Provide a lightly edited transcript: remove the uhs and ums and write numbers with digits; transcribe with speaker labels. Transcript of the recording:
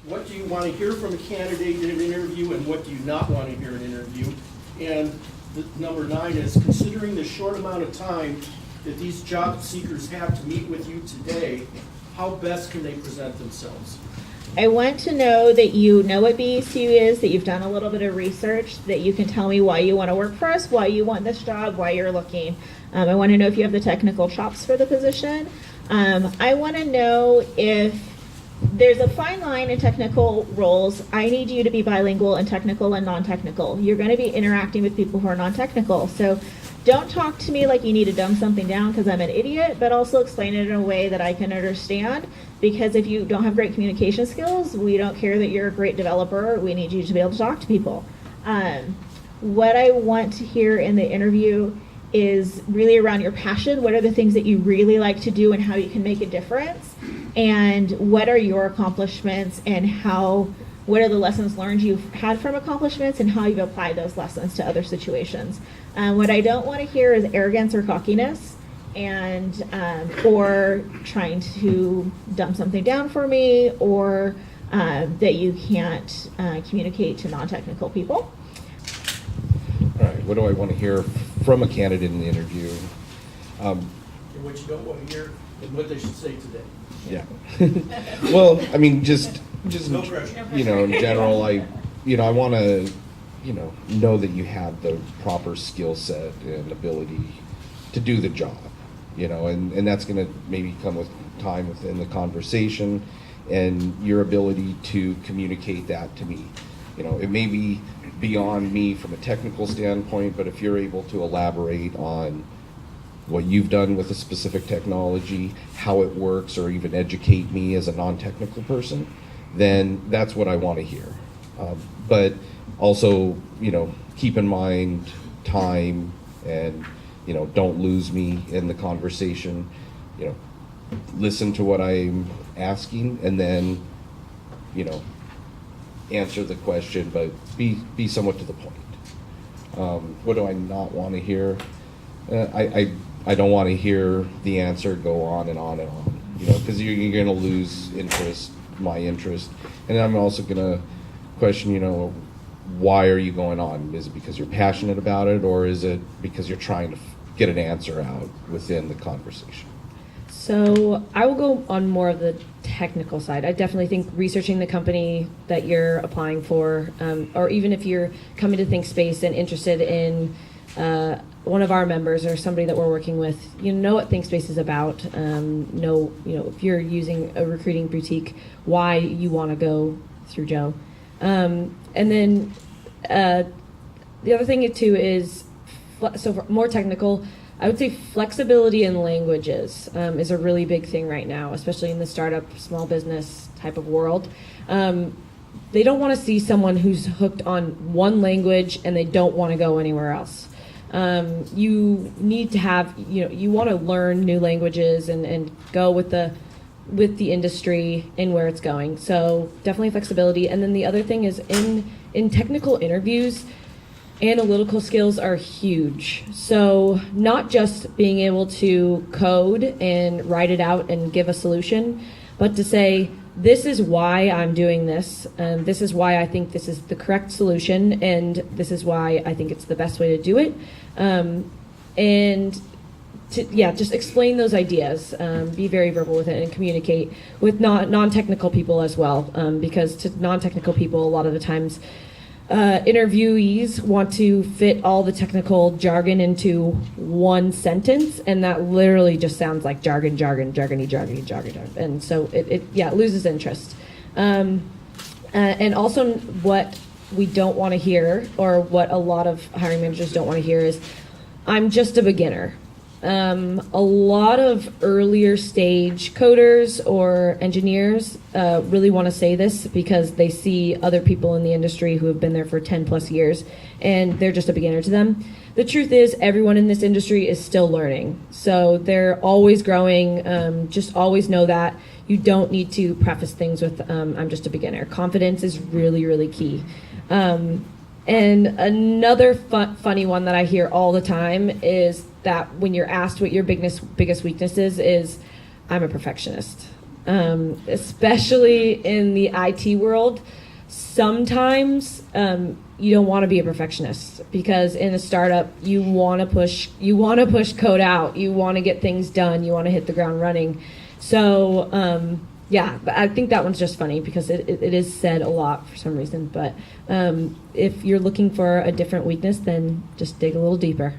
Speaker 1: what do you want to hear from a candidate in an interview and what do you not want to hear in an interview? And number 9 is, considering the short amount of time that these job seekers have to meet with you today, how best can they present themselves?
Speaker 2: I want to know that you know what BECU is, that you've done a little bit of research, that you can tell me why you want to work for us, why you want this job, why you're looking. I want to know if you have the technical chops for the position. I want to know if there's a fine line in technical roles. I need you to be bilingual in technical and non-technical. You're going to be interacting with people who are non-technical. So don't talk to me like you need to dumb something down because I'm an idiot, but also explain it in a way that I can understand. Because if you don't have great communication skills, we don't care that you're a great developer. We need you to be able to talk to people. What I want to hear in the interview is really around your passion. What are the things that you really like to do and how you can make a difference? And what are your accomplishments and what are the lessons learned you've had from accomplishments and how you've applied those lessons to other situations? What I don't want to hear is arrogance or cockiness and or trying to dumb something down for me or that you can't communicate to non-technical people.
Speaker 3: All right, what do I want to hear from a candidate in the interview?
Speaker 1: And what you don't want to hear and what they should say today.
Speaker 3: Yeah. Well, I mean, just
Speaker 1: No pressure.
Speaker 3: in general, I want to, know that you have the proper skill set and ability to do the job, and that's going to maybe come with time within the conversation and your ability to communicate that to me. It may be beyond me from a technical standpoint, but if you're able to elaborate on what you've done with a specific technology, how it works, or even educate me as a non-technical person, then that's what I want to hear. But also, keep in mind time and, don't lose me in the conversation. Listen to what I'm asking and then, answer the question, but be somewhat to the point. What do I not want to hear? I don't want to hear the answer go on and on and on, because you're going to lose my interest. And I'm also going to question, why are you going on? Is it because you're passionate about it, or is it because you're trying to get an answer out within the conversation?
Speaker 4: So I will go on more of the technical side. I definitely think researching the company that you're applying for, or even if you're coming to ThinkSpace and interested in one of our members or somebody that we're working with, know what ThinkSpace is about. If you're using a recruiting boutique, why you want to go through Joe. And then the other thing too is, so for more technical, I would say flexibility in languages is a really big thing right now, especially in the startup, small business type of world. They don't want to see someone who's hooked on one language and they don't want to go anywhere else. You need to have, you want to learn new languages and go with the industry and where it's going. So definitely flexibility. And then the other thing is in technical interviews, analytical skills are huge. So not just being able to code and write it out and give a solution, but to say, this is why I'm doing this, this is why I think this is the correct solution, and this is why I think it's the best way to do it. And just explain those ideas, be very verbal with it, and communicate with non-technical people as well, because to non-technical people, a lot of the times, interviewees want to fit all the technical jargon into one sentence, and that literally just sounds like jargon. And so it loses interest. And also what we don't want to hear, or what a lot of hiring managers don't want to hear, is, I'm just a beginner. A lot of earlier stage coders or engineers really want to say this because they see other people in the industry who have been there for 10 plus years and they're just a beginner to them. The truth is, everyone in this industry is still learning. So they're always growing. Just always know that. You don't need to preface things with, I'm just a beginner. Confidence is really, really key. And another funny one that I hear all the time is that when you're asked what your biggest weakness is, I'm a perfectionist. especially in the IT world. Sometimes you don't want to be a perfectionist, because in a startup you want to push code out, you want to get things done, you want to hit the ground running. So yeah, but I think that one's just funny because it is said a lot for some reason. But if you're looking for a different weakness, then just dig a little deeper.